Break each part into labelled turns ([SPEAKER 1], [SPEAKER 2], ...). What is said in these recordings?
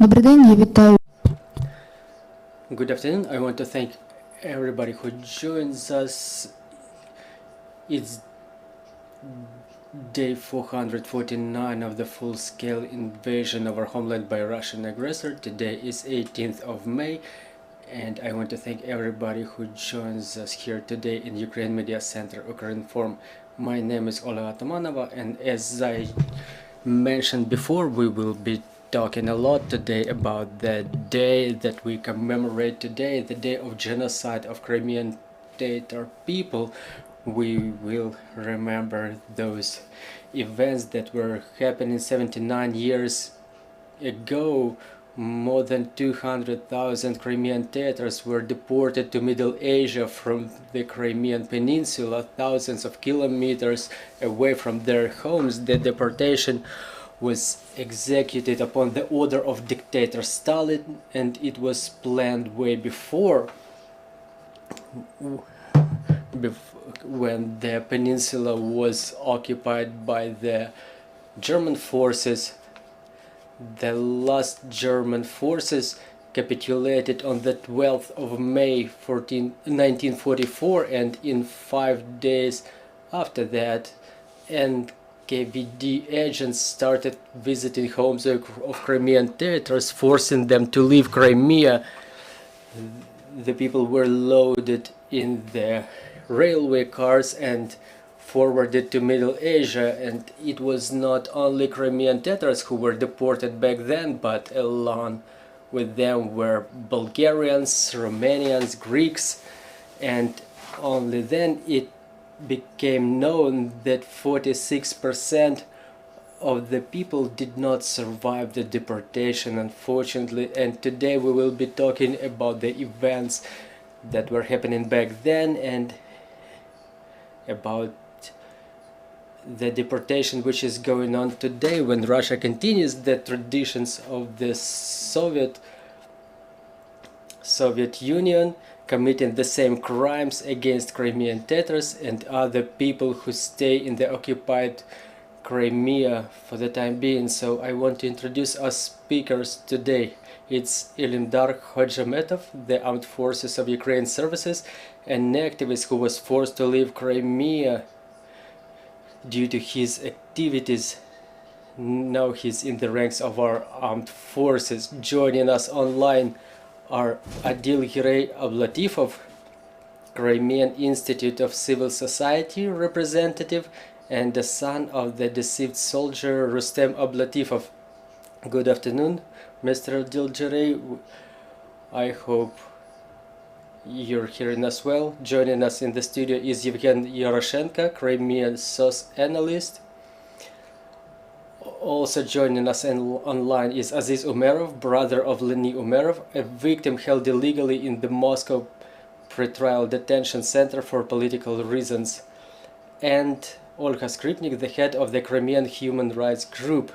[SPEAKER 1] Добрий день, я вітаю.
[SPEAKER 2] Good afternoon. I want to thank everybody who joins us. It's day 449 of the full-scale invasion of our homeland by Russian aggressor. Today is 18th of May, and I want to thank everybody who joins us here today in Ukraine Media Center, Ukrinform. My name is Olga Skrypnyk, and as I mentioned before, we will be talking a lot today about the day that we commemorate today, the day of genocide of Crimean Tatar people. We will remember those events that were happening 79 years ago. More than 200,000 Crimean Tatars were deported to Middle Asia from the Crimean Peninsula, thousands of kilometers away from their homes. The deportation was executed upon the order of dictator Stalin, and it was planned way before, when the peninsula was occupied by the German forces. The last German forces capitulated on the 12th of May 1944, and in 5 days after that, NKVD agents started visiting homes of Crimean Tatars, forcing them to leave Crimea. The people were loaded in the railway cars and forwarded to Middle Asia, and it was not only Crimean Tatars who were deported back then, but along with them were Bulgarians, Romanians, Greeks, and only then it became known that 46% of the people did not survive the deportation, unfortunately. And today we will be talking about the events that were happening back then and about the deportation which is going on today, when Russia continues the traditions of the Soviet Union, committing the same crimes against Crimean Tatars and other people who stay in the occupied Crimea for the time being. So I want to introduce our speakers today. It's Ilimdar Khojametov, the Armed Forces of Ukraine Services, an activist who was forced to leave Crimea due to his activities. Now he's in the ranks of our armed forces. Joining us online are Adil Girey Ablyatif, Crimean Institute of Civil Society representative, and the son of the deceived soldier Rustem Ablyatif. Good afternoon, Mr. Adil Girey. I hope you're hearing us well. Joining us in the studio is Yevgeniy Yaroshenko, KrymSOS analyst. Also joining us online is Aziz Umerov, brother of Lenia Umerova, a victim held illegally in the Moscow pretrial detention center for political reasons, and Olga Skrypnyk, the head of the Crimean human rights group.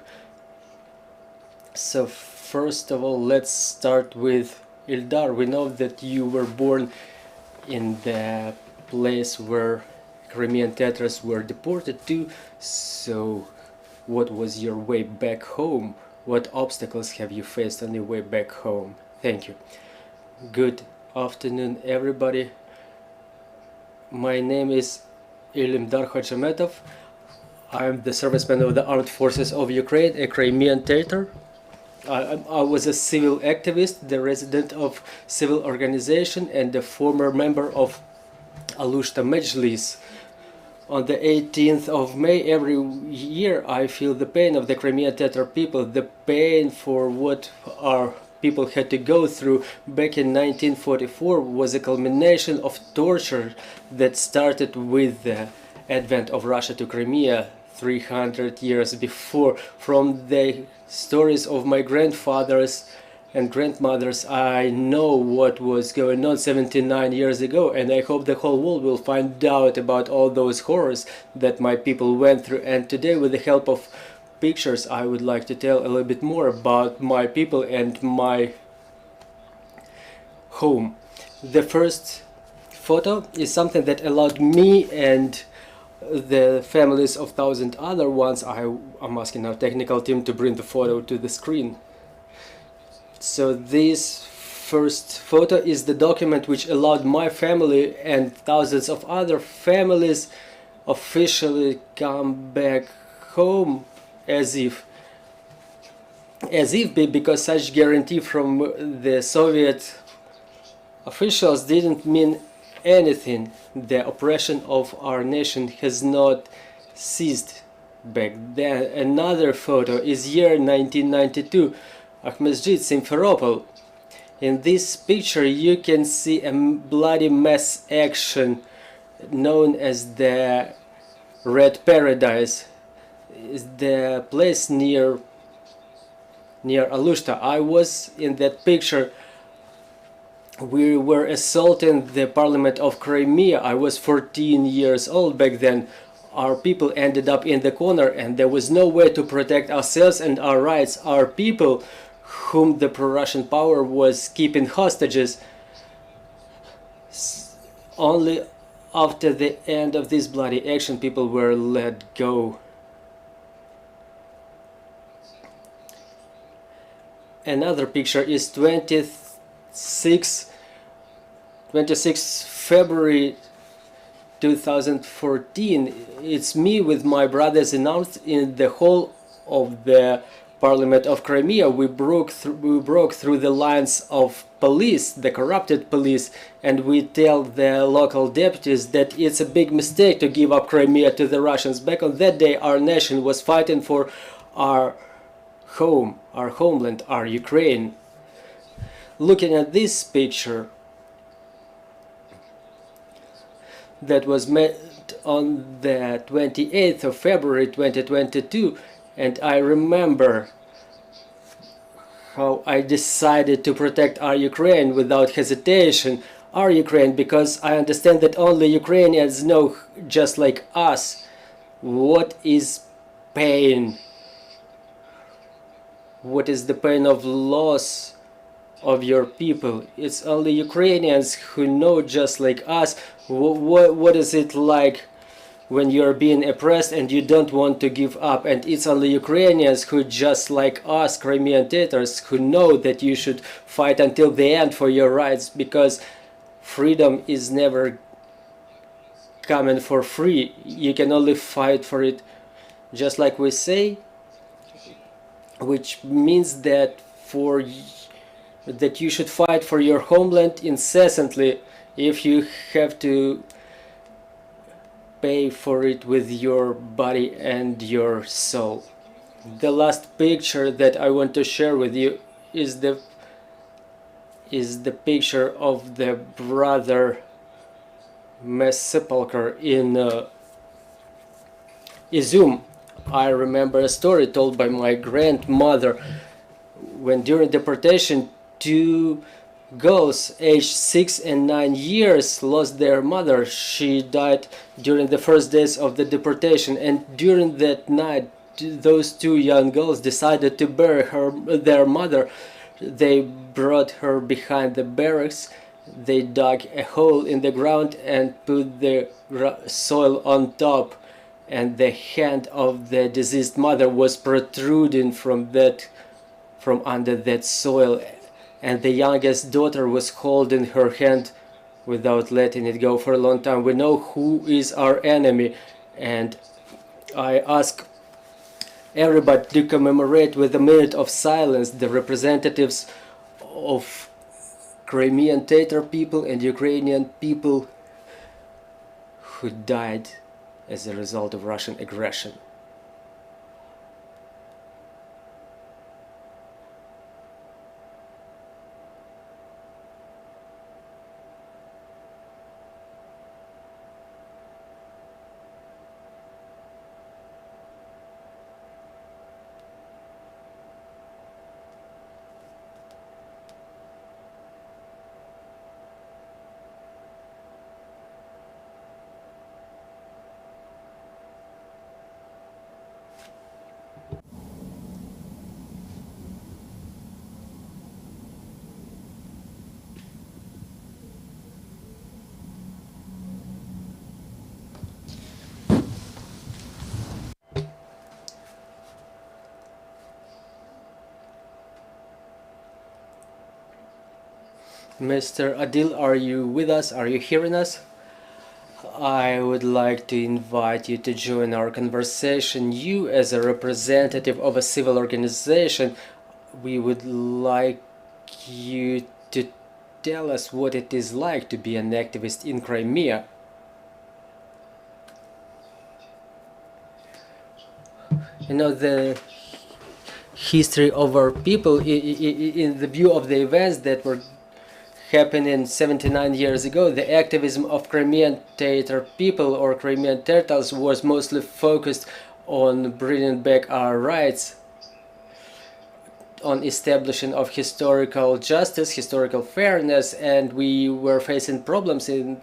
[SPEAKER 2] So first of all, let's start with Ildar. We know that you were born in the place where Crimean Tatars were deported to, so what was your way back home? What obstacles have you faced on your way back home? Thank you. Good afternoon, everybody. My name is Ilimdar Khojametov. I'm the serviceman of the Armed Forces of Ukraine, a Crimean Tatar. I was a civil activist, the resident of civil organization, and a former member of Alushta Mejlis. On the 18th of May every year, I feel the pain of the Crimean Tatar people, the pain for what our people had to go through back in 1944 was a culmination of torture that started with the advent of Russia to Crimea 300 years before. From the stories of my grandfathers and grandmothers, I know what was going on 79 years ago, and I hope the whole world will find out about all those horrors that my people went through. And today, with the help of pictures, I would like to tell a little bit more about my people and my home. The first photo is something that allowed me and the families of 1,000 other ones. I'm asking our technical team to bring the photo to the screen. So this first photo is the document which allowed my family and thousands of other families officially come back home as if because such guarantee from the Soviet officials didn't mean anything. The oppression of our nation has not ceased back then. Another photo is year 1992, Akhmedjit, Simferopol. In this picture you can see a bloody mass action known as the Red Paradise. Is the place near Alushta. I was in that picture. We were assaulting the parliament of Crimea. I was 14 years old back then. Our people ended up in the corner and there was no way to protect ourselves and our rights. Our people, whom the pro-Russian power was keeping hostages, only after the end of this bloody action people were let go. Another picture is 26 February 2014. It's me with my brothers in arms in the hall of the Parliament of Crimea. We broke through the lines of police, the corrupted police, and we tell the local deputies that it's a big mistake to give up Crimea to the Russians. Back on that day our nation was fighting for our home, our homeland, our Ukraine. Looking at this picture that was made on the 28th of February 2022, and I remember how I decided to protect our Ukraine without hesitation, our Ukraine, because I understand that only Ukrainians know, just like us, what is pain. What is the pain of loss of your people? It's only Ukrainians who know, just like us, what is it like when you're being oppressed and you don't want to give up. And it's only Ukrainians who, just like us, Crimean Tatars, who know that you should fight until the end for your rights, because freedom is never coming for free. You can only fight for it, just like we say, which means that you should fight for your homeland incessantly if you have to pay for it with your body and your soul. The last picture that I want to share with you is the picture of the brother mass sepulcher in Izum. I remember a story told by my grandmother when during deportation 2 girls aged 6 and 9 years lost their mother. She died during the first days of the deportation, and during that night those 2 young girls decided to bury their mother. They brought her behind the barracks. They dug a hole in the ground and put the soil on top, and the hand of the deceased mother was protruding from under that soil, and the youngest daughter was holding her hand without letting it go for a long time. We know who is our enemy, and I ask everybody to commemorate with a minute of silence the representatives of Crimean Tatar people and Ukrainian people who died as a result of Russian aggression. Mr. Adil, are you with us? Are you hearing us? I would like to invite you to join our conversation. You, as a representative of a civil organization, we would like you to tell us what it is like to be an activist in Crimea. You know, the history of our people in the view of the events that were happening 79 years ago, the activism of Crimean Tatar people or Crimean Tatars was mostly focused on bringing back our rights, on establishing of historical justice, historical fairness, and we were facing problems in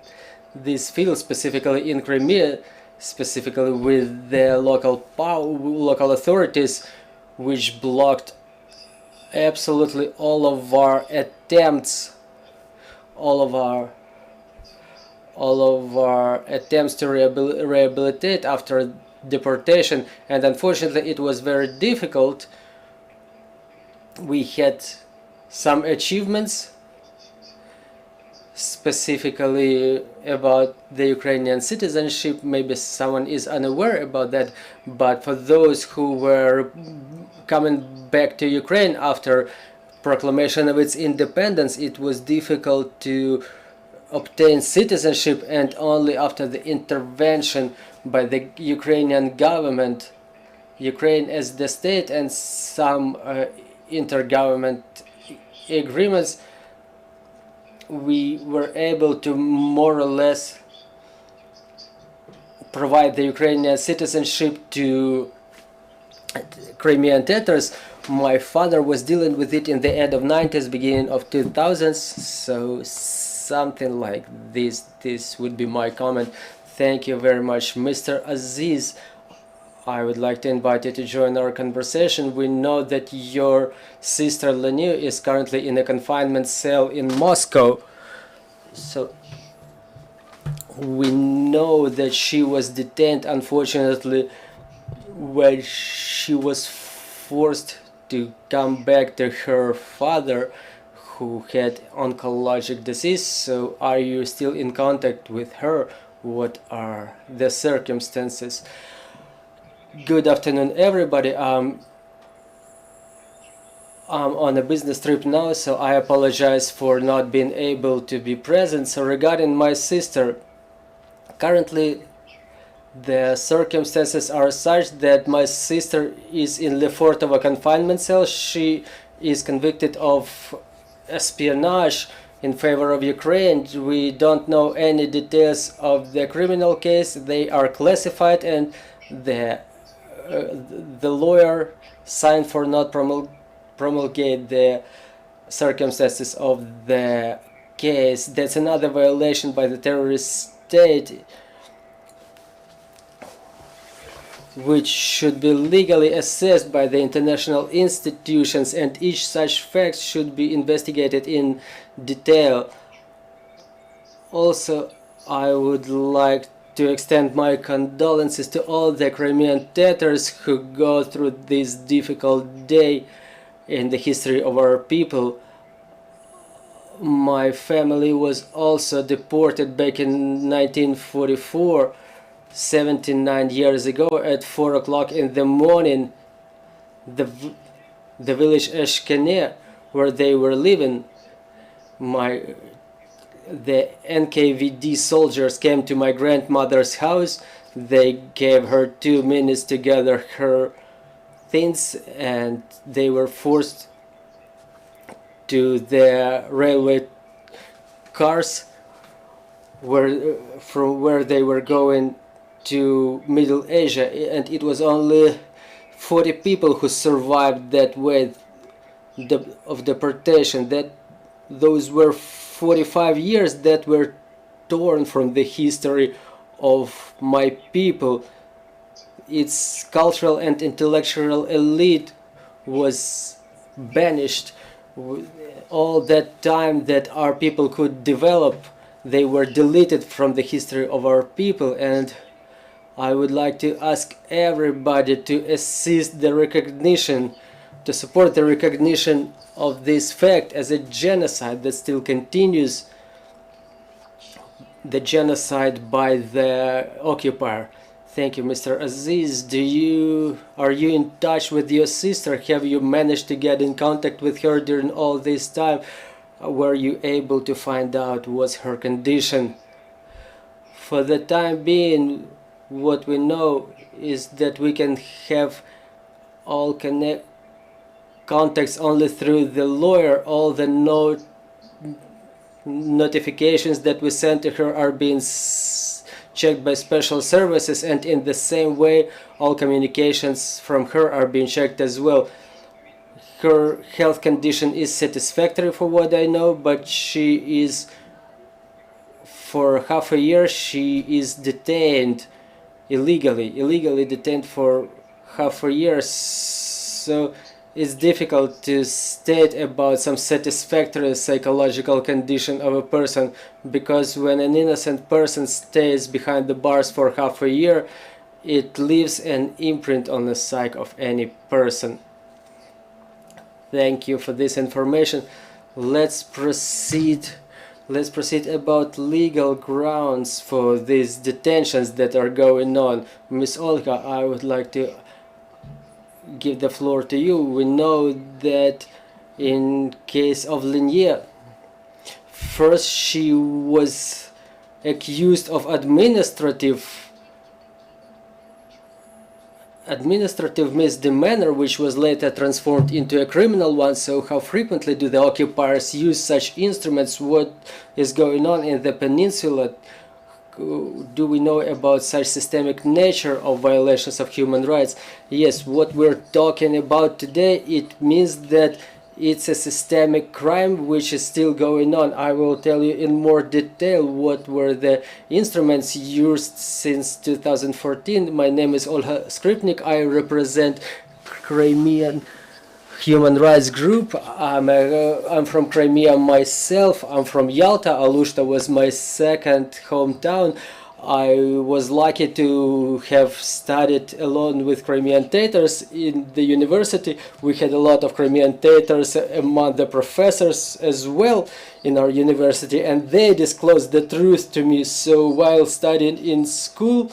[SPEAKER 2] this field, specifically in Crimea, specifically with the local authorities, which blocked absolutely all of our attempts, all of our attempts to rehabilitate after deportation, and unfortunately it was very difficult. We had some achievements, specifically about the Ukrainian citizenship. Maybe someone is unaware about that, but for those who were coming back to Ukraine after proclamation of its independence, it was difficult to obtain citizenship, and only after the intervention by the Ukrainian government, Ukraine as the state, and some intergovernment agreements, we were able to more or less provide the Ukrainian citizenship to Crimean Tatars. My father was dealing with it in the end of 90s, beginning of 2000s, so something like this would be my comment. Thank you very much, Mr. Aziz. I would like to invite you to join our conversation. We know that your sister Lenia is currently in a confinement cell in Moscow. So we know that she was detained, unfortunately, when she was forced to come back to her father, who had oncologic disease. So are you still in contact with her? What are the circumstances? Good afternoon, everybody. I'm on a business trip now, so I apologize for not being able to be present. So regarding my sister, currently the circumstances are such that my sister is in Lefortovo confinement cell. She is convicted of espionage in favor of Ukraine. We don't know any details of the criminal case. They are classified, and the lawyer signed for not promulgate the circumstances of the case. That's another violation by the terrorist state, which should be legally assessed by the international institutions, and each such fact should be investigated in detail. Also, I would like to extend my condolences to all the Crimean Tatars who go through this difficult day in the history of our people. My family was also deported back in 1944, 79 years ago, at 4 o'clock in the morning. The village Eshkene, where they were living, the NKVD soldiers came to my grandmother's house. They gave her 2 minutes to gather her things, and they were forced to the railway cars from where they were going to Middle Asia, and it was only 40 people who survived that wave of deportation. Those were 45 years that were torn from the history of my people. Its cultural and intellectual elite was banished. All that time that our people could develop, they were deleted from the history of our people, and I would like to ask everybody to assist the recognition to support the recognition of this fact as a genocide that still continues, the genocide by the occupier. Thank you, Mr. Aziz. Are you in touch with your sister? Have you managed to get in contact with her during all this time? Were you able to find out what's her condition? For the time being, what we know is that we can have all contacts only through the lawyer. All the notifications that we send to her are being checked by special services, and in the same way all communications from her are being checked as well. Her health condition is satisfactory for what I know, but she is, for half a year, she is detained illegally detained for half a year. So it's difficult to state about some satisfactory psychological condition of a person, because when an innocent person stays behind the bars for half a year, it leaves an imprint on the psyche of any person. Thank you for this information. Let's proceed about legal grounds for these detentions that are going on. Miss Olga, I would like to give the floor to you. We know that in case of Lenia, first she was accused of administrative misdemeanor, which was later transformed into a criminal one. So how frequently do the occupiers use such instruments? What is going on in the peninsula? Do we know about such systemic nature of violations of human rights? Yes, what we're talking about today, it means that it's a systemic crime which is still going on. I will tell you in more detail what were the instruments used since 2014. My name is Olga Skrypnyk. I represent Crimean Human Rights Group. I'm from Crimea myself. I'm from Yalta. Alushta was my second hometown. I was lucky to have studied along with Crimean Tatars in the university. We had a lot of Crimean Tatars among the professors as well in our university, and they disclosed the truth to me. So while studying in school,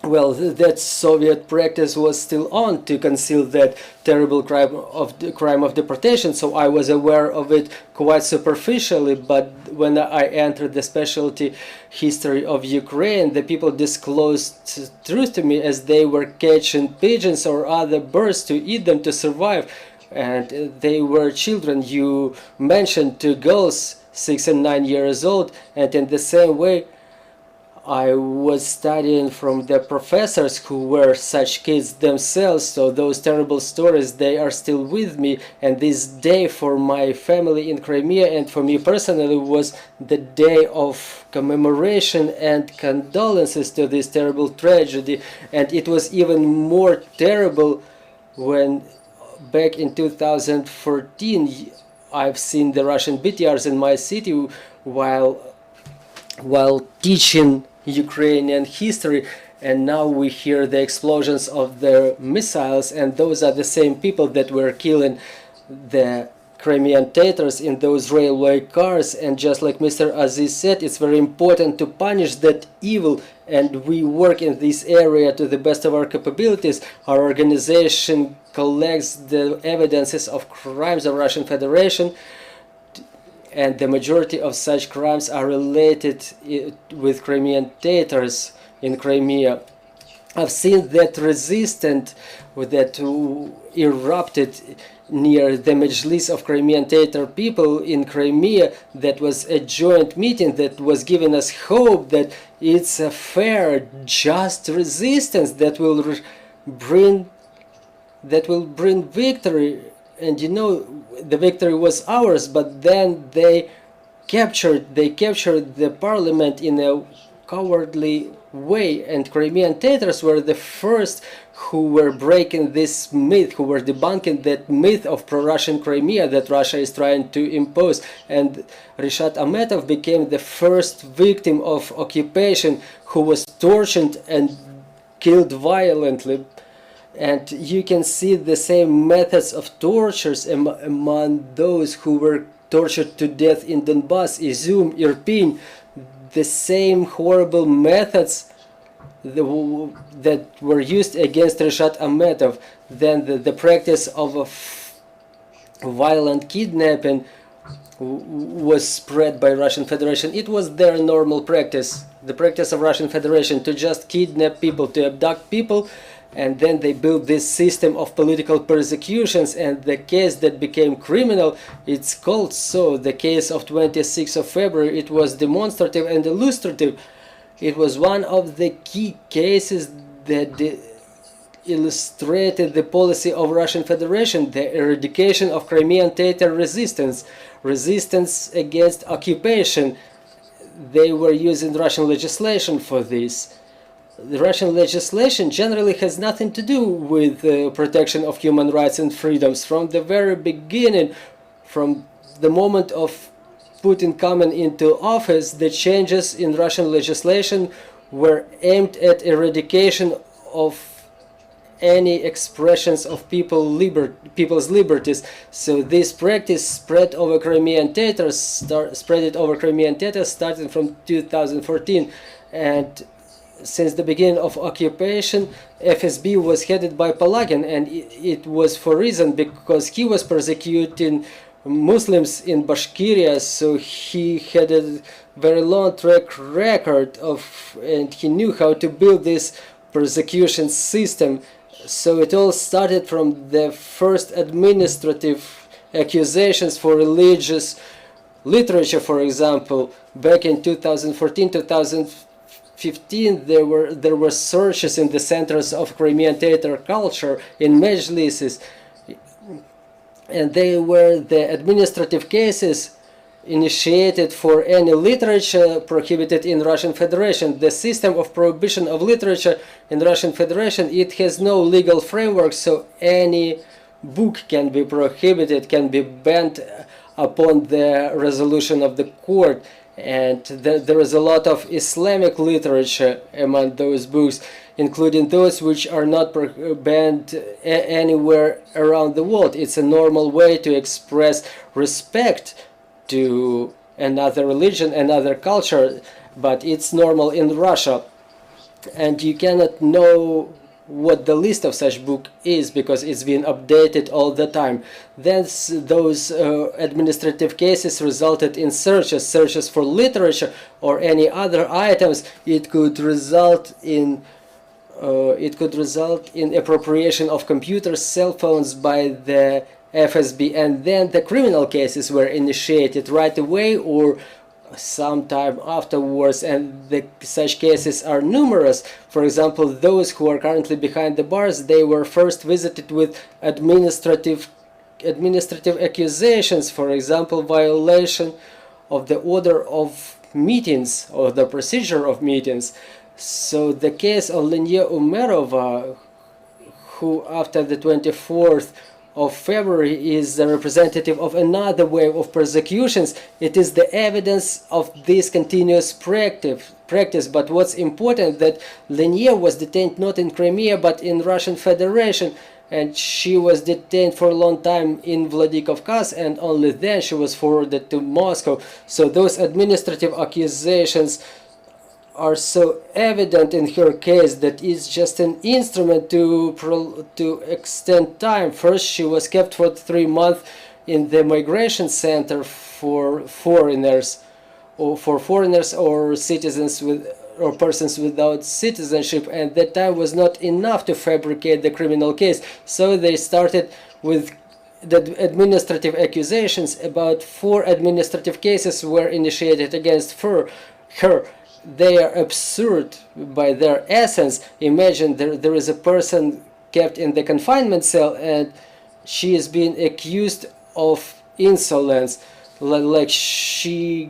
[SPEAKER 2] well, that Soviet practice was still on to conceal that terrible crime of deportation, so I was aware of it quite superficially. But when I entered the specialty history of Ukraine, the people disclosed truth to me as they were catching pigeons or other birds to eat them to survive, and they were children. You mentioned 2 girls, 6 and 9 years old, and in the same way I was studying from the professors who were such kids themselves. So those terrible stories, they are still with me, and this day for my family in Crimea and for me personally was the day of commemoration and condolences to this terrible tragedy. And it was even more terrible when back in 2014 I've seen the Russian BTRs in my city while teaching Ukrainian history, and now we hear the explosions of their missiles, and those are the same people that were killing the Crimean Tatars in those railway cars. And just like Mr. Aziz said, it's very important to punish that evil, and we work in this area to the best of our capabilities. Our organization collects the evidences of crimes of Russian Federation, and the majority of such crimes are related with Crimean Tatars in Crimea. I've seen that resistance that erupted near the Majlis of Crimean Tatar people in Crimea. That was a joint meeting that was giving us hope that it's a fair, just resistance that will bring victory. And you know, the victory was ours, but then they captured the parliament in a cowardly way, and Crimean Tatars were the first who were breaking this myth, who were debunking that myth of pro-Russian Crimea that Russia is trying to impose. And Rustem Ablyatif became the first victim of occupation who was tortured and killed violently. And you can see the same methods of tortures among those who were tortured to death in Donbass, Izum, Irpin, the same horrible methods that were used against Reshat Ametov. Then the practice of violent kidnapping was spread by Russian Federation. It was their normal practice, the practice of Russian Federation, to just kidnap people, to abduct people, and then they built this system of political persecutions. And the case that became criminal, it's called so, the case of 26th of February, it was demonstrative and illustrative. It was one of the key cases that illustrated the policy of Russian Federation, the eradication of Crimean Tatar resistance against occupation. They were using Russian legislation for this. The Russian legislation generally has nothing to do with protection of human rights and freedoms. From the very beginning, from the moment of Putin coming into office, the changes in Russian legislation were aimed at eradication of any expressions of people's liberties. So this practice spread over Crimean Tatars, starting from 2014, and since the beginning of occupation, FSB was headed by Palagin, and it was for reason because he was persecuting Muslims in Bashkiria, so he had a very long track record of, and he knew how to build this persecution system. So it all started from the first administrative accusations for religious literature, for example, back in 2014-2015. There were searches in the centers of Crimean Tatar culture in Mejlises, and they were the administrative cases initiated for any literature prohibited in Russian Federation. The system of prohibition of literature in Russian Federation, it has no legal framework, so any book can be prohibited, can be banned upon the resolution of the court. And there is a lot of Islamic literature among those books, including those which are not banned anywhere around the world. It's a normal way to express respect to another religion, another culture, but it's normal in Russia. And you cannot know what the list of such book is because it's been updated all the time. Then those administrative cases resulted in searches for literature or any other items. It could result in appropriation of computers, cell phones by the FSB, and then the criminal cases were initiated right away or sometime afterwards, and such cases are numerous. For example, those who are currently behind the bars, they were first visited with administrative accusations, for example, violation of the order of meetings or the procedure of meetings. So the case of Lenia Umerova, who after the 24th of February is the representative of another wave of persecutions. It is the evidence of this continuous practice. But what's important that Lenia was detained not in Crimea but in Russian Federation, and she was detained for a long time in Vladikavkaz, and only then she was forwarded to Moscow. So those administrative accusations are so evident in her case that it's just an instrument to extend time. First, she was kept for 3 months in the migration center for foreigners, or citizens with or persons without citizenship, and that time was not enough to fabricate the criminal case. So they started with the administrative accusations. About 4 administrative cases were initiated against her. They are absurd by their essence. Imagine there is a person kept in the confinement cell and she is being accused of insolence, like she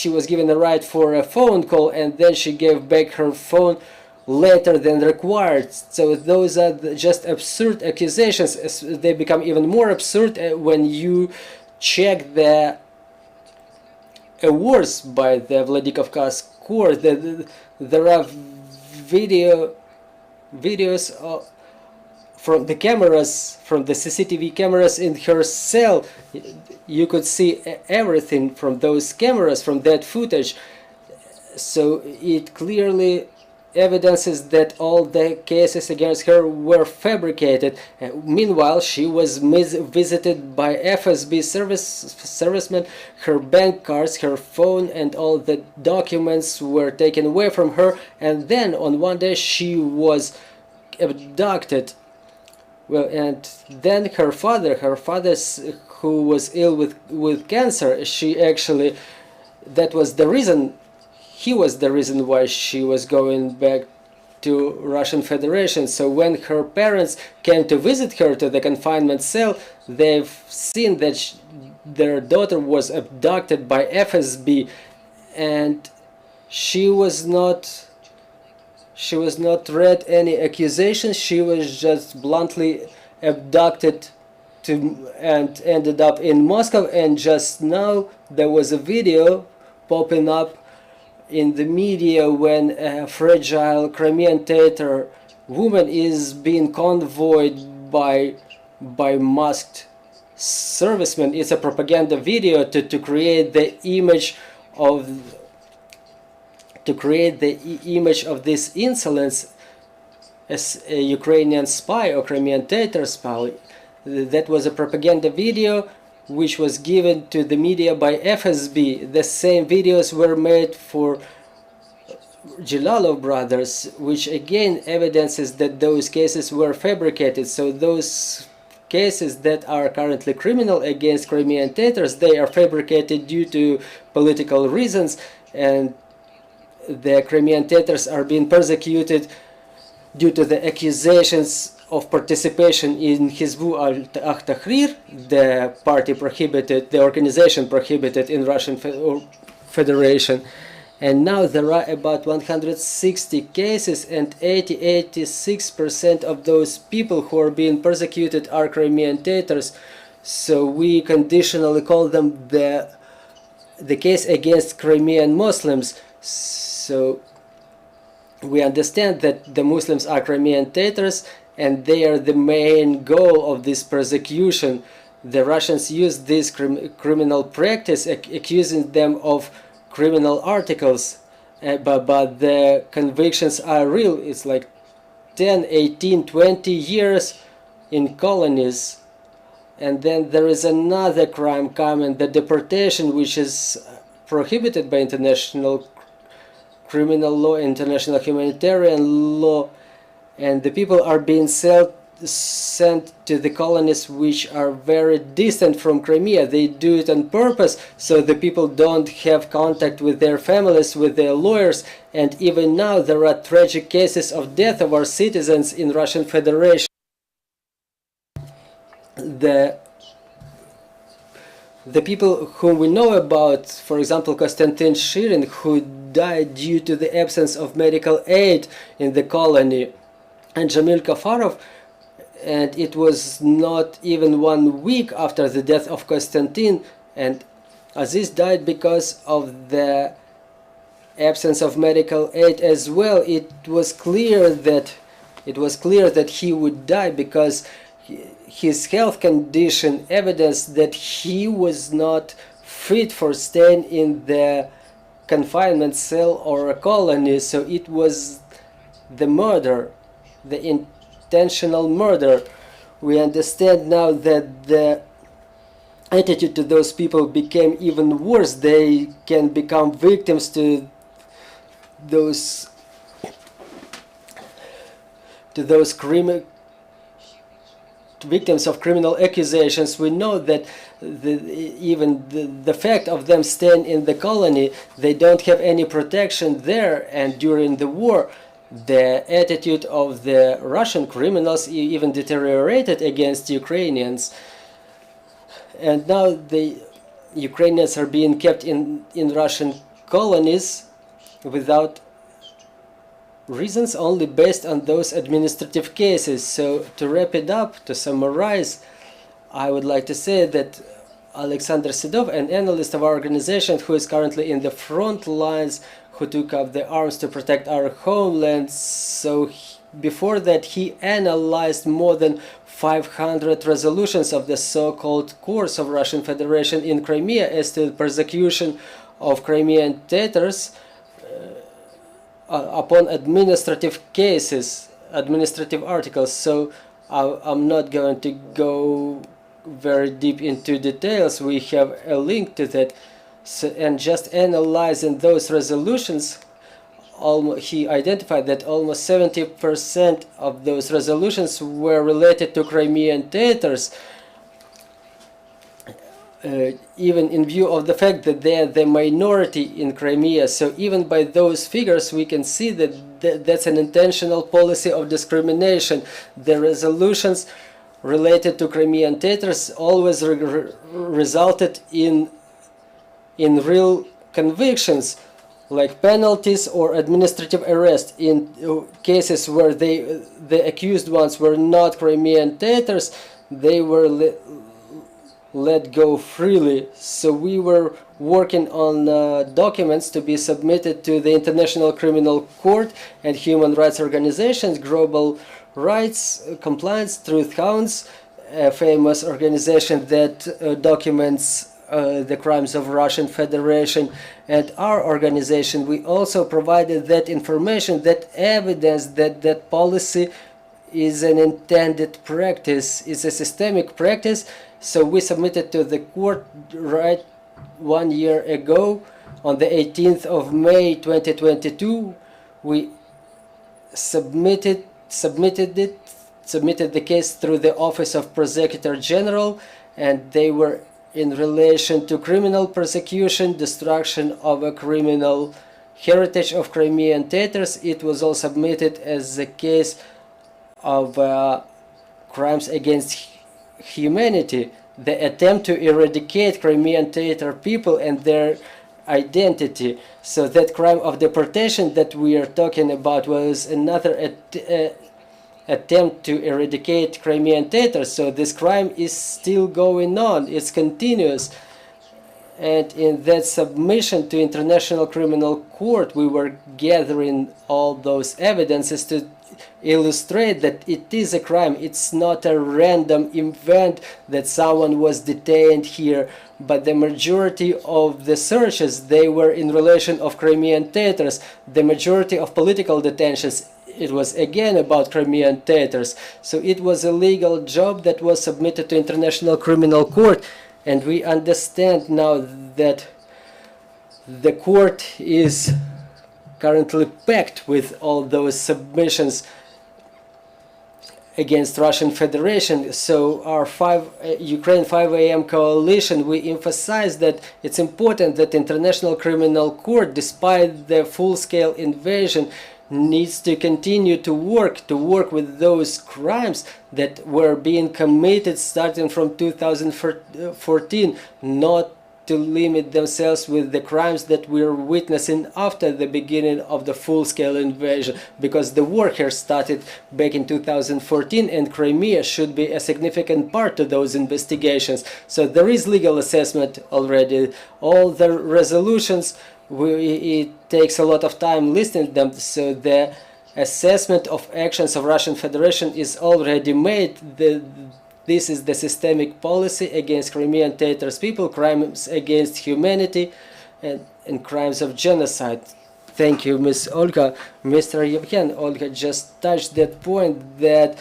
[SPEAKER 2] was given a right for a phone call and then she gave back her phone later than required. So those are just absurd accusations. They become even more absurd when you check the awards by the Vladikavkaz court. There are videos from the cameras, from the CCTV cameras in her cell, you could see everything from those cameras, from that footage. So it clearly evidences that all the cases against her were fabricated. Meanwhile, she was visited by FSB servicemen. Her bank cards, her phone, and all the documents were taken away from her. And then on one day she was abducted. Well, and then her father, who was ill with cancer, that was the reason. He was the reason why she was going back to Russian Federation. So when her parents came to visit her to the confinement cell, they've seen that their daughter was abducted by FSB, and she was not read any accusations. She was just bluntly abducted and ended up in Moscow. And just now there was a video popping up in the media when a fragile Crimean Tatar woman is being convoyed by masked servicemen. It's a propaganda video to create the image of this insolence as a Ukrainian spy or Crimean Tatar spy. That was a propaganda video which was given to the media by FSB. The same videos were made for Gilalov brothers, which again evidences that those cases were fabricated. So those cases that are currently criminal against Crimean Tatars, they are fabricated due to political reasons, and the Crimean Tatars are being persecuted due to the accusations of participation in Hizbu al-Tahrir, the party prohibited, the organization prohibited in Russian Federation. And now there are about 160 cases, and 86% of those people who are being persecuted are Crimean Tatars. So we conditionally call them the case against Crimean Muslims. So we understand that the Muslims are Crimean Tatars, and they are the main goal of this persecution. The Russians use this criminal practice, accusing them of criminal articles, but the convictions are real. It's like 10, 18, 20 years in colonies. And then there is another crime coming, the deportation, which is prohibited by international criminal law, international humanitarian law, and the people are being sent to the colonies which are very distant from Crimea. They do it on purpose, so the people don't have contact with their families, with their lawyers. And even now there are tragic cases of death of our citizens in Russian Federation. The people whom we know about, for example, Konstantin Shirin, who died due to the absence of medical aid in the colony, and Jamil Kafarov, and it was not even 1 week after the death of Konstantin, and Aziz died because of the absence of medical aid as well. It was clear that he would die because his health condition evidenced that he was not fit for staying in the confinement cell or a colony. So it was the murder, the intentional murder. We understand now that the attitude to those people became even worse. They can become victims to those victims of criminal accusations. We know that even the fact of them staying in the colony, they don't have any protection there. And during the war, the attitude of the Russian criminals even deteriorated against Ukrainians. And now the Ukrainians are being kept in Russian colonies without reasons, only based on those administrative cases. So to wrap it up, to summarize, I would like to say that Alexander Sidov, an analyst of our organization who is currently in the front lines, who took up the arms to protect our homeland, so before that he analyzed more than 500 resolutions of the so-called courts of Russian Federation in Crimea as to the persecution of Crimean Tatars upon administrative cases, administrative articles. So I'm not going to go very deep into details. We have a link to that. So, and just analyzing those resolutions, he identified that almost 70% of those resolutions were related to Crimean Tatars, even in view of the fact that they are the minority in Crimea. So even by those figures we can see that that's an intentional policy of discrimination. The resolutions related to Crimean Tatars always resulted in real convictions, like penalties or administrative arrest in cases where the accused ones were not Crimean Tatars. They were let go freely. So we were working on documents to be submitted to the International Criminal Court and human rights organizations, Global Rights Compliance Truth Hounds, a famous organization that documents the crimes of Russian Federation, and our organization. We also provided that information, that evidence that that policy is an intended practice, is a systemic practice. So we submitted to the court right 1 year ago, on the 18th of May 2022. We submitted the case through the Office of Prosecutor General, and they were in relation to criminal persecution, destruction of a criminal heritage of Crimean Tatars. It was all submitted as a case of crimes against humanity, the attempt to eradicate Crimean Tatar people and their identity. So that crime of deportation that we are talking about was another attempt to eradicate Crimean Tatars. So this crime is still going on, it's continuous. And in that submission to International Criminal Court, we were gathering all those evidences to illustrate that it is a crime. It's not a random event that someone was detained here, but the majority of the searches, they were in relation of Crimean Tatars. The majority of political detentions, it was again about Crimean Tatars. So it was a legal job that was submitted to International Criminal Court, and we understand now that the court is currently packed with all those submissions against Russian Federation. So our Ukraine 5 AM coalition, we emphasize that it's important that International Criminal Court, despite the full-scale invasion, needs to continue to work with those crimes that were being committed starting from 2014, not to limit themselves with the crimes that we're witnessing after the beginning of the full-scale invasion, because the war here started back in 2014 and Crimea should be a significant part of those investigations. So there is legal assessment already. All the resolutions, it takes a lot of time listening to them, so the assessment of actions of Russian Federation is already made. This is the systemic policy against Crimean Tatars people, crimes against humanity, and crimes of genocide. Thank you, Ms. Olga. Mr. Yevgeniy, Olga just touched that point, that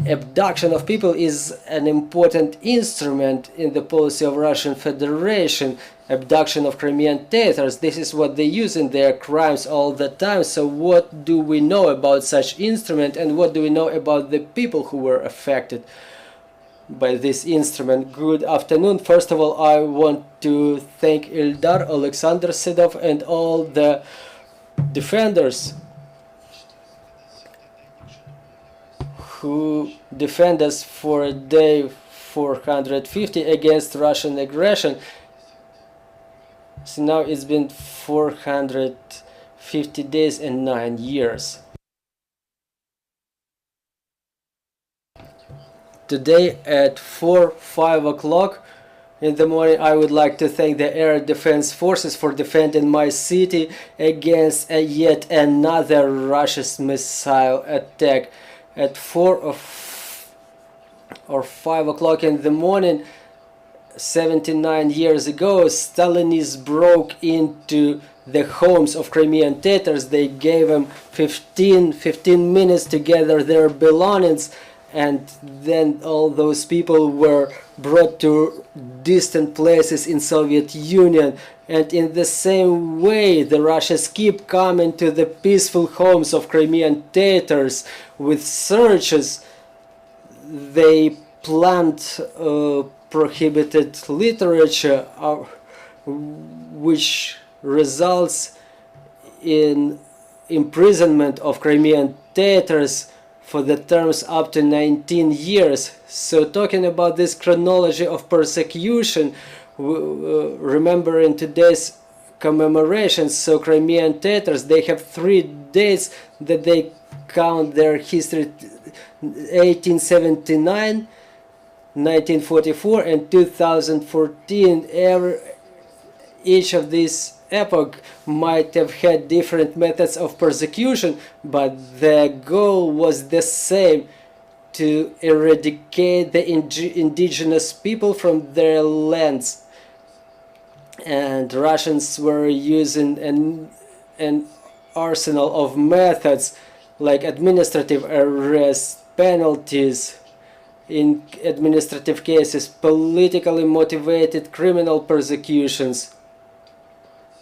[SPEAKER 2] abduction of people is an important instrument in the policy of Russian Federation. Abduction of Crimean Tatars, this is what they use in their crimes all the time. So what do we know about such instrument, and what do we know about the people who were affected by this instrument? Good afternoon. First of all, I want to thank Ildar, Alexander Sidov, and all the defenders who defend us for day 450 against Russian aggression. So now it's been 450 days and 9 years. Today at 4-5 o'clock in the morning. I would like to thank the Air Defense Forces for defending my city against yet another Russia's missile attack. At 4 or 5 o'clock in the morning, 79 years ago, Stalinists broke into the homes of Crimean Tatars. They gave them 15 minutes to gather their belongings, and then all those people were brought to distant places in Soviet Union. And in the same way, the Russians keep coming to the peaceful homes of Crimean Tatars with searches. They plant prohibited literature, which results in imprisonment of Crimean Tatars for the terms up to 19 years. So talking about this chronology of persecution, remembering today's commemorations, so Crimean Tatars, they have 3 dates that they count their history: 1879, 1944 and 2014. Each of these epoch might have had different methods of persecution, but the goal was the same: to eradicate the indigenous people from their lands. And Russians were using an arsenal of methods like administrative arrest, penalties in administrative cases, politically motivated criminal persecutions,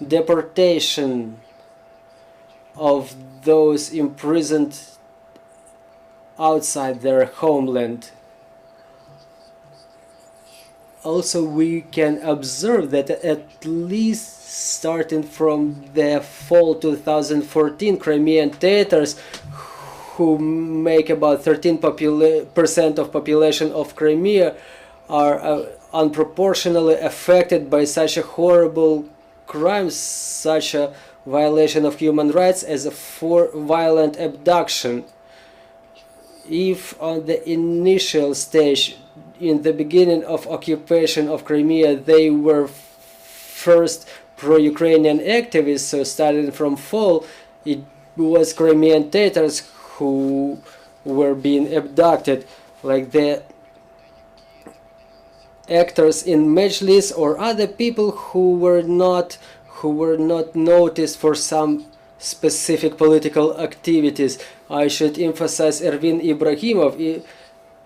[SPEAKER 2] deportation of those imprisoned outside their homeland. Also, we can observe that at least starting from the fall 2014, Crimean Tatars, who make about 13% of population of Crimea, are unproportionally affected by such a horrible crime, such a violation of human rights as a violent abduction. If on the initial stage, in the beginning of occupation of Crimea, they were first pro-Ukrainian activists, so starting from fall, it was Crimean Tatars who were being abducted, like the actors in Majlis or other people who were not noticed for some specific political activities. I should emphasize Ervin Ibrahimov.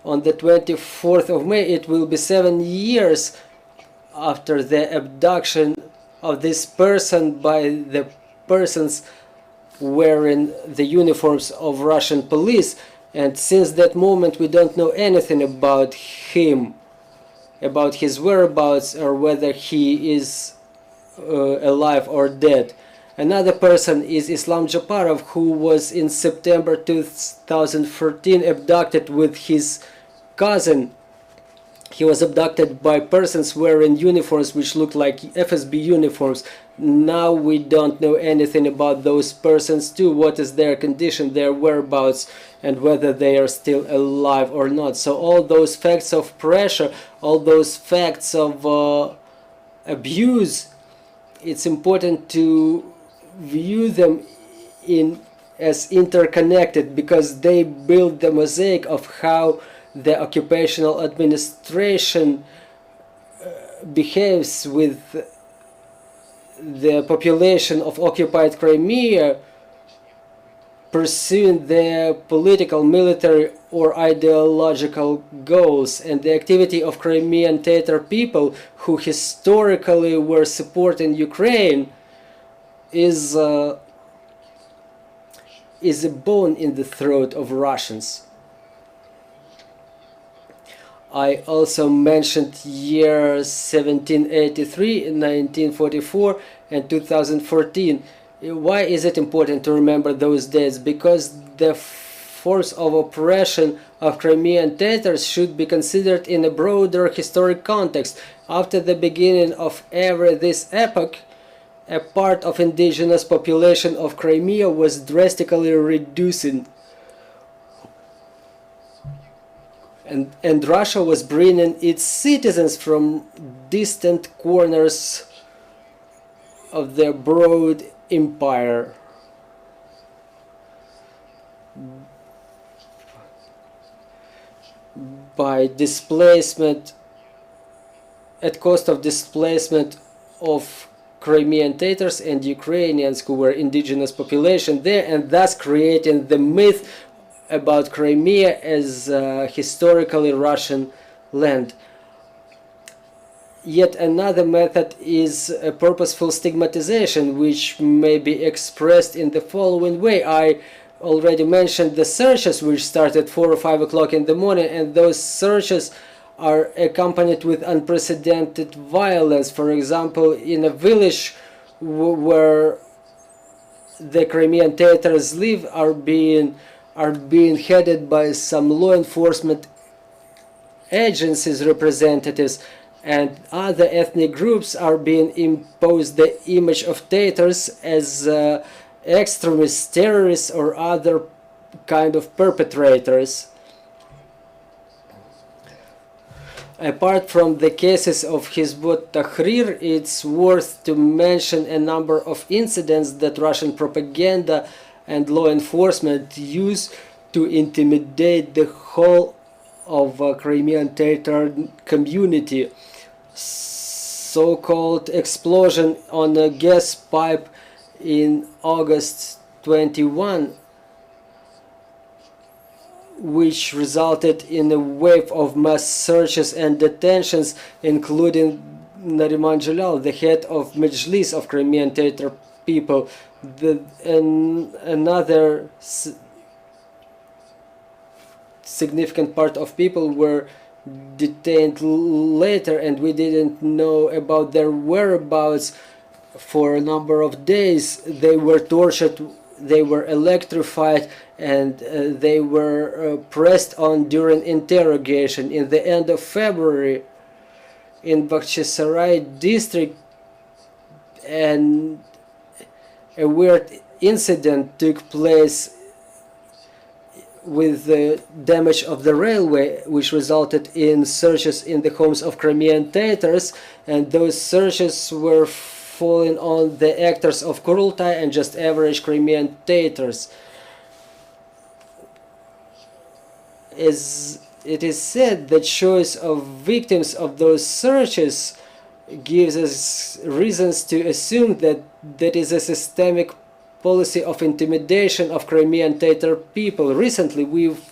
[SPEAKER 2] On the 24th of May, it will be 7 years after the abduction of this person by the persons wearing the uniforms of Russian police, and since that moment we don't know anything about him, about his whereabouts, or whether he is alive or dead. Another person is Islam Japarov, who was in September 2014 abducted with his cousin. He was abducted by persons wearing uniforms which looked like FSB uniforms. Now we don't know anything about those persons too, what is their condition, their whereabouts, and whether they are still alive or not. So all those facts of pressure, all those facts of abuse, it's important to view them as interconnected, because they build the mosaic of how the occupational administration behaves with the population of occupied Crimea, pursuing their political, military or ideological goals. And the activity of Crimean Tatar people, who historically were supporting Ukraine, is a bone in the throat of Russians. I also mentioned years 1783, 1944 and 2014. Why is it important to remember those dates? Because the force of oppression of Crimean Tatars should be considered in a broader historic context. After the beginning of this epoch, a part of indigenous population of Crimea was drastically reducing. And Russia was bringing its citizens from distant corners of their broad empire. By displacement, at cost of displacement of Crimean Tatars and Ukrainians who were indigenous population there, and thus creating the myth about Crimea as historically Russian land. Yet another method is a purposeful stigmatization, which may be expressed in the following way. I already mentioned the searches, which start at 4 or 5 o'clock in the morning, and those searches are accompanied with unprecedented violence. For example, in a village where the Crimean Tatars live are being headed by some law enforcement agencies representatives, and other ethnic groups are being imposed the image of Tatars as extremists, terrorists, or other kind of perpetrators. Apart from the cases of Hizbut Tahrir, it's worth to mention a number of incidents that Russian propaganda and law enforcement use to intimidate the whole of Crimean Tatar community. So-called explosion on a gas pipe in August 21, which resulted in a wave of mass searches and detentions, including Nariman Jalal, the head of Majlis of Crimean Tatar people. Another significant part of people were detained later, and we didn't know about their whereabouts for a number of days. They were tortured, they were electrified, and they were pressed on during interrogation. In the end of February, in Bakhchisarai district, and a weird incident took place with the damage of the railway, which resulted in searches in the homes of Crimean Tatars, and those searches were falling on the actors of Kurultai and just average Crimean Tatars. As it is said, the choice of victims of those searches gives us reasons to assume that that is a systemic policy of intimidation of Crimean Tatar people. Recently, we've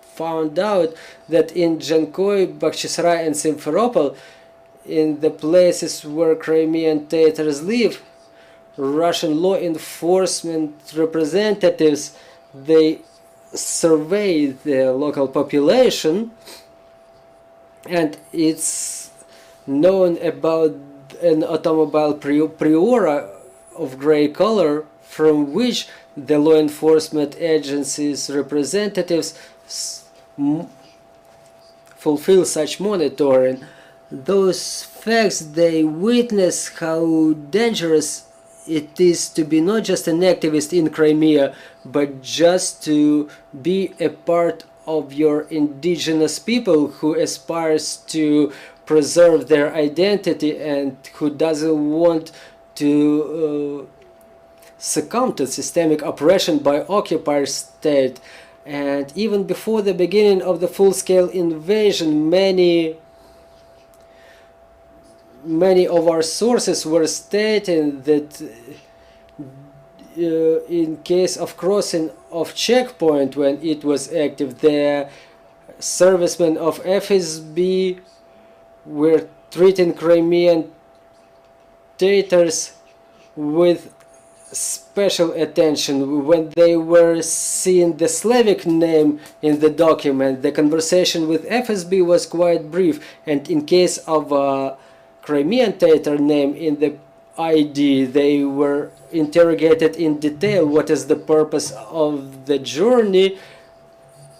[SPEAKER 2] found out that in Jankoy, Bakhchisarai, and Simferopol, in the places where Crimean Tatars live, Russian law enforcement representatives, they survey the local population, and it's known about an automobile Priora of gray color, from which the law enforcement agencies' representatives fulfill such monitoring. Those facts, they witness how dangerous it is to be not just an activist in Crimea, but just to be a part of your indigenous people who aspires to preserve their identity and who doesn't want to succumb to systemic oppression by occupier state. And even before the beginning of the full-scale invasion, many of our sources were stating that in case of crossing of checkpoint when it was active, the servicemen of FSB were treating Crimean Tatars with special attention. When they were seeing the Slavic name in the document, the conversation with FSB was quite brief, and in case of Crimean Tatar name in the ID, they were interrogated in detail what is the purpose of the journey,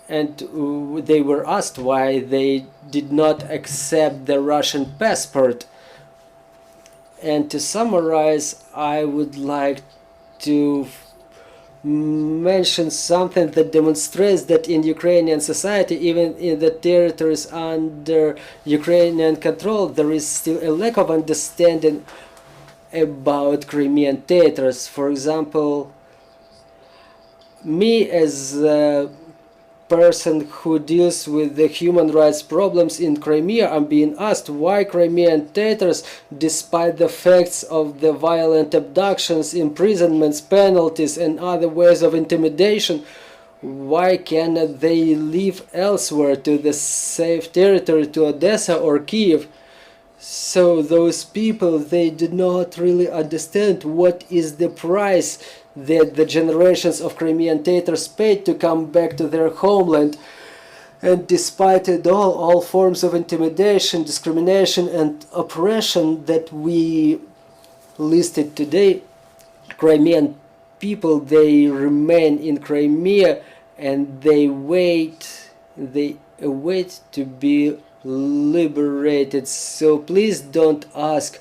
[SPEAKER 2] and they were asked why they did not accept the Russian passport. And to summarize, I would like to mention something that demonstrates that in Ukrainian society, even in the territories under Ukrainian control, there is still a lack of understanding about Crimean Tatars. For example, me as a person who deals with the human rights problems in Crimea, I'm being asked why Crimean Tatars, despite the facts of the violent abductions, imprisonments, penalties and other ways of intimidation, why cannot they leave elsewhere to the safe territory, to Odessa or Kiev? So those people, they do not really understand what is the price that the generations of Crimean Tatars paid to come back to their homeland. And despite it all forms of intimidation, discrimination and oppression that we listed today, Crimean people, they remain in Crimea and they await to be liberated. So please don't ask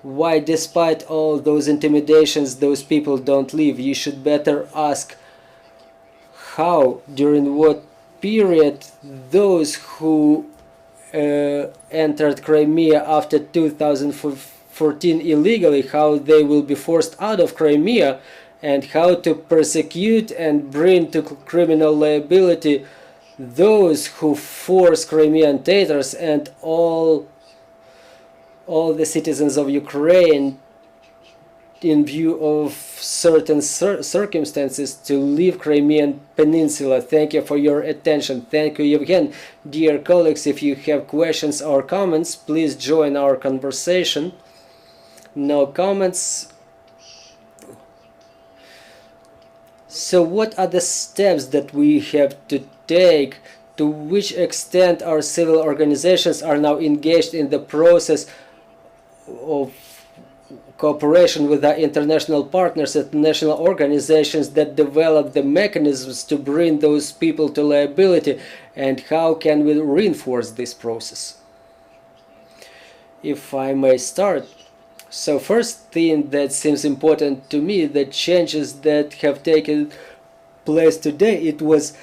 [SPEAKER 2] why, despite all those intimidations, those people don't leave. You should better ask how, during what period, those who entered Crimea after 2014 illegally, how they will be forced out of Crimea, and how to persecute and bring to criminal liability those who force Crimean Tatars and all the citizens of Ukraine, in view of certain circumstances, to leave Crimean Peninsula. Thank you for your attention. Thank you, Yevgeny. Dear colleagues, if you have questions or comments, please join our conversation. No comments. So what are the steps that we have to take? To which extent our civil organizations are now engaged in the process of cooperation with our international partners, international organizations that develop the mechanisms to bring those people to liability, and how can we reinforce this process? If I may start. So first thing that seems important to me, the changes that have taken place today, it was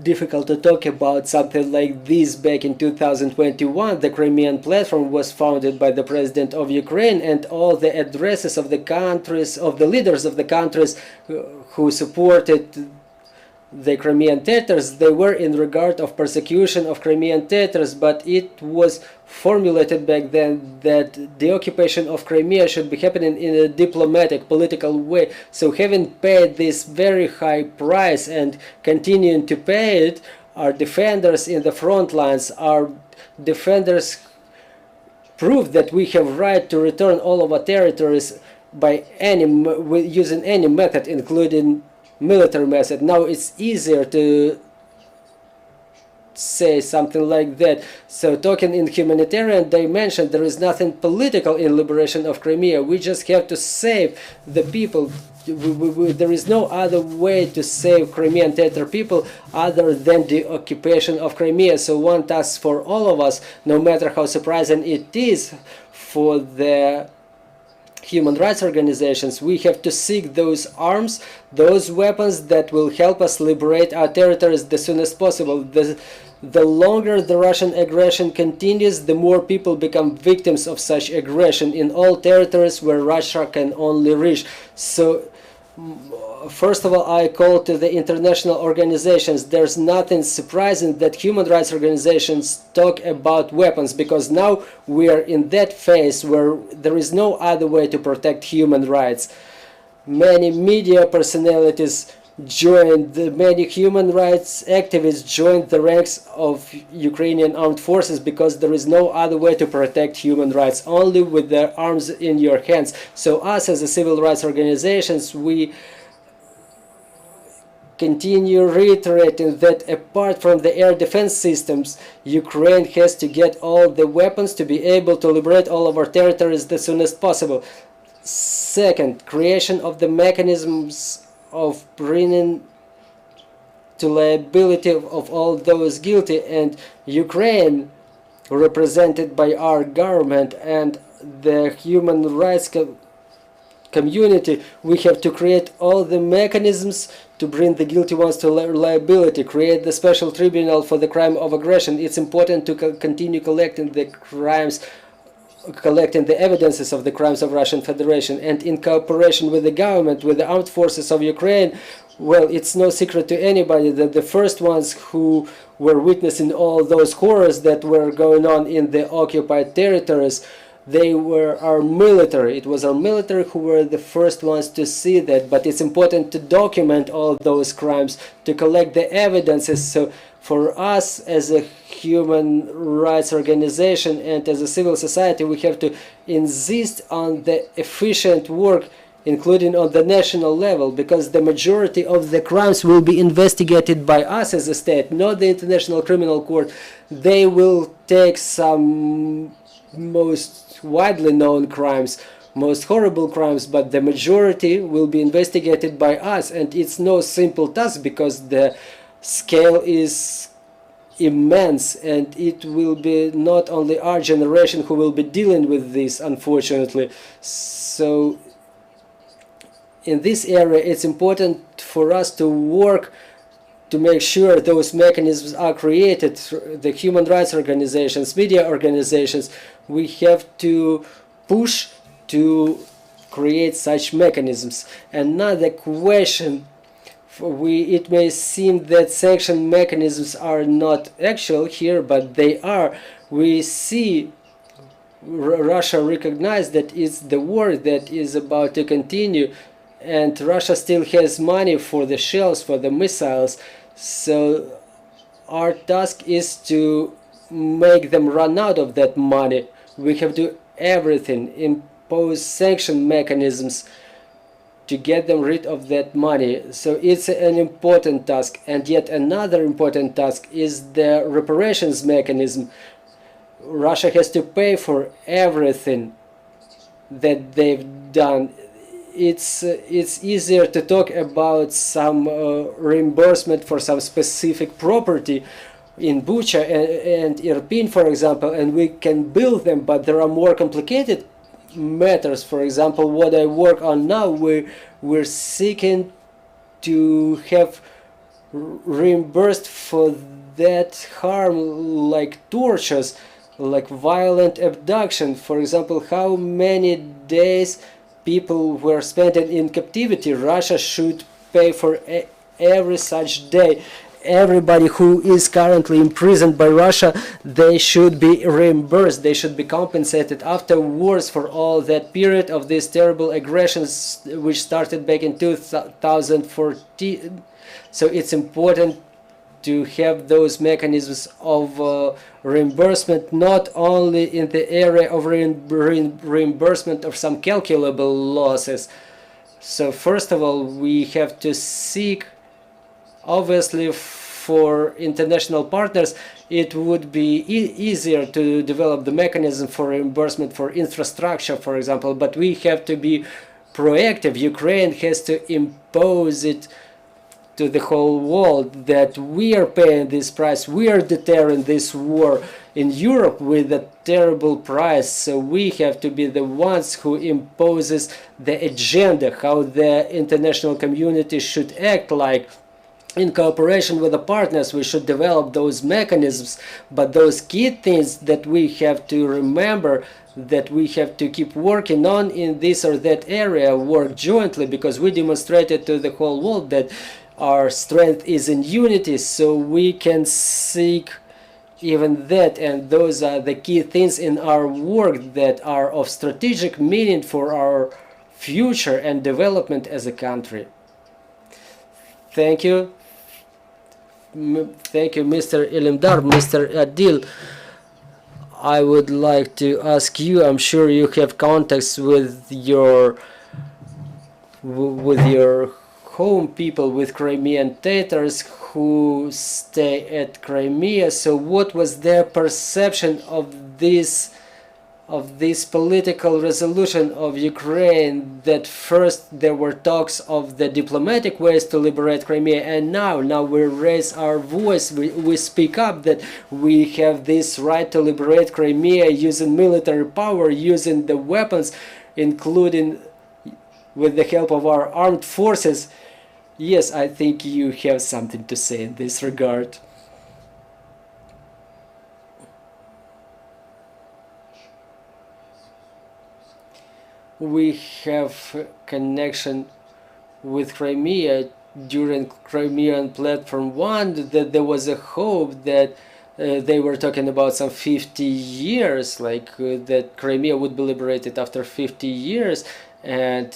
[SPEAKER 2] difficult to talk about something like this back in 2021. The Crimean Platform was founded by the President of Ukraine, and all the addresses of the countries, of the leaders of the countries who supported the Crimean Tatars, they were in regard of persecution of Crimean Tatars, but it was formulated back then that the occupation of Crimea should be happening in a diplomatic, political way. So having paid this very high price and continuing to pay it, our defenders in the front lines, our defenders prove that we have right to return all of our territories by using any method, including military method. Now it's easier to say something like that. So talking in humanitarian dimension, there is nothing political in liberation of Crimea. We just have to save the people. There is no other way to save Crimean Tatar people other than the occupation of Crimea. So one task for all of us, no matter how surprising it is for the human rights organizations, we have to seek those arms, those weapons that will help us liberate our territories as soon as possible. The longer the Russian aggression continues, the more people become victims of such aggression in all territories where Russia can only reach. So first of all, I call to the international organizations. There's nothing surprising that human rights organizations talk about weapons, because now we are in that phase where there is no other way to protect human rights. Many media personalities joined, many human rights activists joined the ranks of Ukrainian Armed Forces, because there is no other way to protect human rights, only with their arms in your hands. So us as a civil rights organizations, we continue reiterating that apart from the air defense systems, Ukraine has to get all the weapons to be able to liberate all of our territories as soon as possible. Second, creation of the mechanisms of bringing to liability of all those guilty, and Ukraine, represented by our government and the human rights community, we have to create all the mechanisms to bring the guilty ones to liability, create the special tribunal for the crime of aggression. It's important to continue collecting the evidences of the crimes of Russian Federation, and in cooperation with the government, with the armed forces of Ukraine. Well, it's no secret to anybody that the first ones who were witnessing all those horrors that were going on in the occupied territories, they were our military. It was our military who were the first ones to see that, but it's important to document all those crimes, to collect the evidences. So for us as a human rights organization and as a civil society, we have to insist on the efficient work, including on the national level, because the majority of the crimes will be investigated by us as a state, not the International Criminal Court. They will take some most widely known crimes, most horrible crimes, but the majority will be investigated by us, and it's no simple task because the scale is immense, and it will be not only our generation who will be dealing with this, unfortunately. So in this area it's important for us to work to make sure those mechanisms are created. The human rights organizations, media organizations, we have to push to create such mechanisms. Another question, it may seem that sanction mechanisms are not actual here, but they are. We see Russia recognize that it's the war that is about to continue, and Russia still has money for the shells, for the missiles. So our task is to make them run out of that money. We have to do everything, impose sanction mechanisms to get them rid of that money. So it's an important task. And yet another important task is the reparations mechanism. Russia has to pay for everything that they've done. It's easier to talk about some reimbursement for some specific property in Bucha and Irpin, for example, and we can build them, but there are more complicated matters. For example, what I work on now, we're seeking to have reimbursed for that harm, like tortures, like violent abduction. For example, how many days people were spent in captivity. Russia should pay for every such day. Everybody who is currently imprisoned by Russia, they should be reimbursed, they should be compensated afterwards for all that period of these terrible aggressions which started back in 2014. So it's important to have those mechanisms of reimbursement, not only in the area of reimbursement of some calculable losses. So first of all, we have to seek, obviously for international partners, it would be easier to develop the mechanism for reimbursement for infrastructure, for example, but we have to be proactive. Ukraine has to impose it to the whole world that we are paying this price, we are deterring this war in Europe with a terrible price. So we have to be the ones who imposes the agenda, how the international community should act like. In cooperation with the partners, we should develop those mechanisms, but those key things that we have to remember, that we have to keep working on in this or that area, work jointly, because we demonstrated to the whole world that our strength is in unity, so we can seek even that, and those are the key things in our work that are of strategic meaning for our future and development as a country. Thank you. Thank you, Mr. Ilimdar, Mr. Adil. I would like to ask you, I'm sure you have contacts with your home people, with Crimean Tatars who stay at Crimea. So what was their perception of this political resolution of Ukraine, that first there were talks of the diplomatic ways to liberate Crimea, and now we raise our voice, we speak up that we have this right to liberate Crimea using military power, using the weapons, including with the help of our armed forces. Yes, I think you have something to say in this regard. We have connection with Crimea during Crimean Platform 1, that there was a hope that they were talking about some 50 years, like that Crimea would be liberated after 50 years, and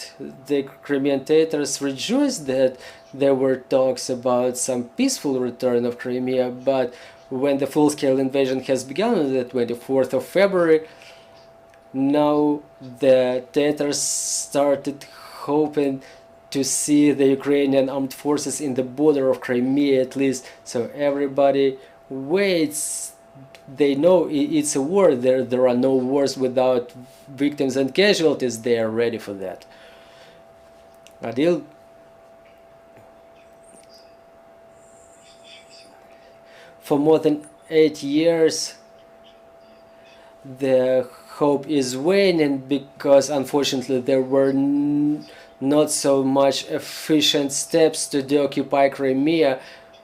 [SPEAKER 2] the Crimean Tatars rejoiced that there were talks about some peaceful return of Crimea. But when the full-scale invasion has begun on the 24th of February, now the Tatars started hoping to see the Ukrainian Armed Forces in the border of Crimea at least. So everybody waits. They know it's a war. There are no wars without victims and casualties. They are ready for that. Adil? For more than 8 years, the hope is waning because unfortunately there were not so much efficient steps to deoccupy Crimea.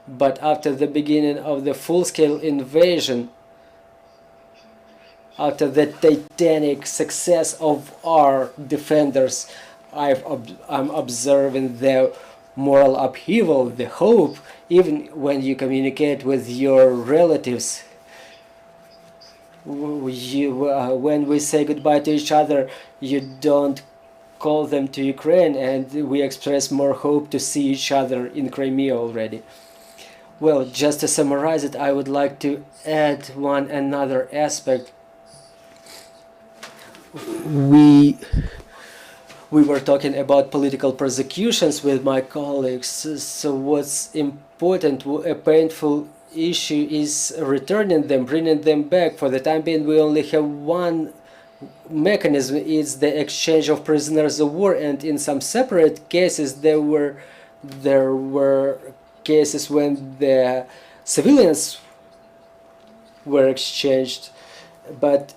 [SPEAKER 2] But after the beginning of the full-scale invasion, after the titanic success of our defenders, I'm observing the moral upheaval, the hope, even when you communicate with your relatives. When we say goodbye to each other, you don't call them to Ukraine, and we express more hope to see each other in Crimea already. Well, just to summarize it, I would like to add one another aspect. We were talking about political persecutions with my colleagues. So what's important, a painful issue, is returning them, bringing them back. For the time being, we only have one mechanism. It's the exchange of prisoners of war, and in some separate cases there were cases when the civilians were exchanged, but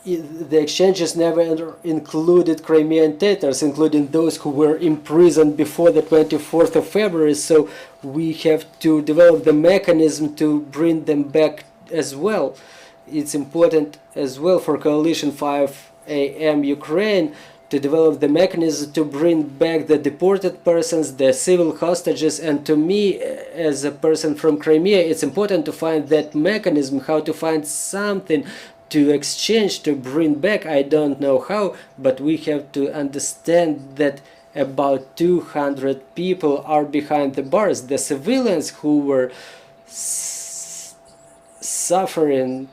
[SPEAKER 2] the exchanges never included Crimean Tatars, including those who were imprisoned before the 24th of February. So we have to develop the mechanism to bring them back as well. It's important as well for Coalition 5 AM Ukraine to develop the mechanism to bring back the deported persons, the civil hostages. And to me, as a person from Crimea, it's important to find that mechanism, how to find something to exchange, to bring back. I don't know how, but we have to understand that about 200 people are behind the bars. The civilians who were suffering,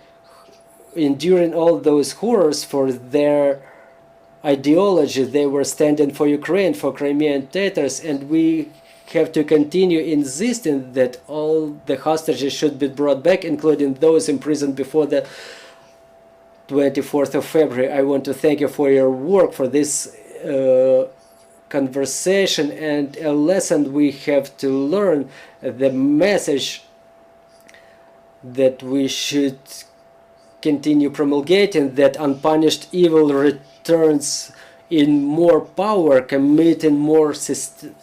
[SPEAKER 2] enduring all those horrors for their ideology, they were standing for Ukraine, for Crimean Tatars, and we have to continue insisting that all the hostages should be brought back, including those imprisoned before the 24th of February. I want to thank you for your work, for this conversation and a lesson we have to learn, the message that we should continue promulgating, that unpunished evil returns in more power, committing more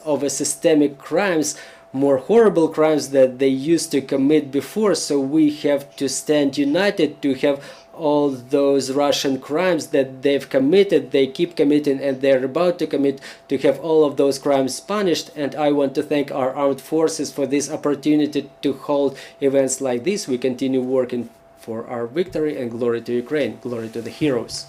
[SPEAKER 2] of a systemic crimes, more horrible crimes that they used to commit before. So we have to stand united to have all those Russian crimes that they've committed, they keep committing, and they're about to commit, to have all of those crimes punished. And I want to thank our armed forces for this opportunity to hold events like this. We continue working for our victory, and glory to Ukraine, glory to the heroes.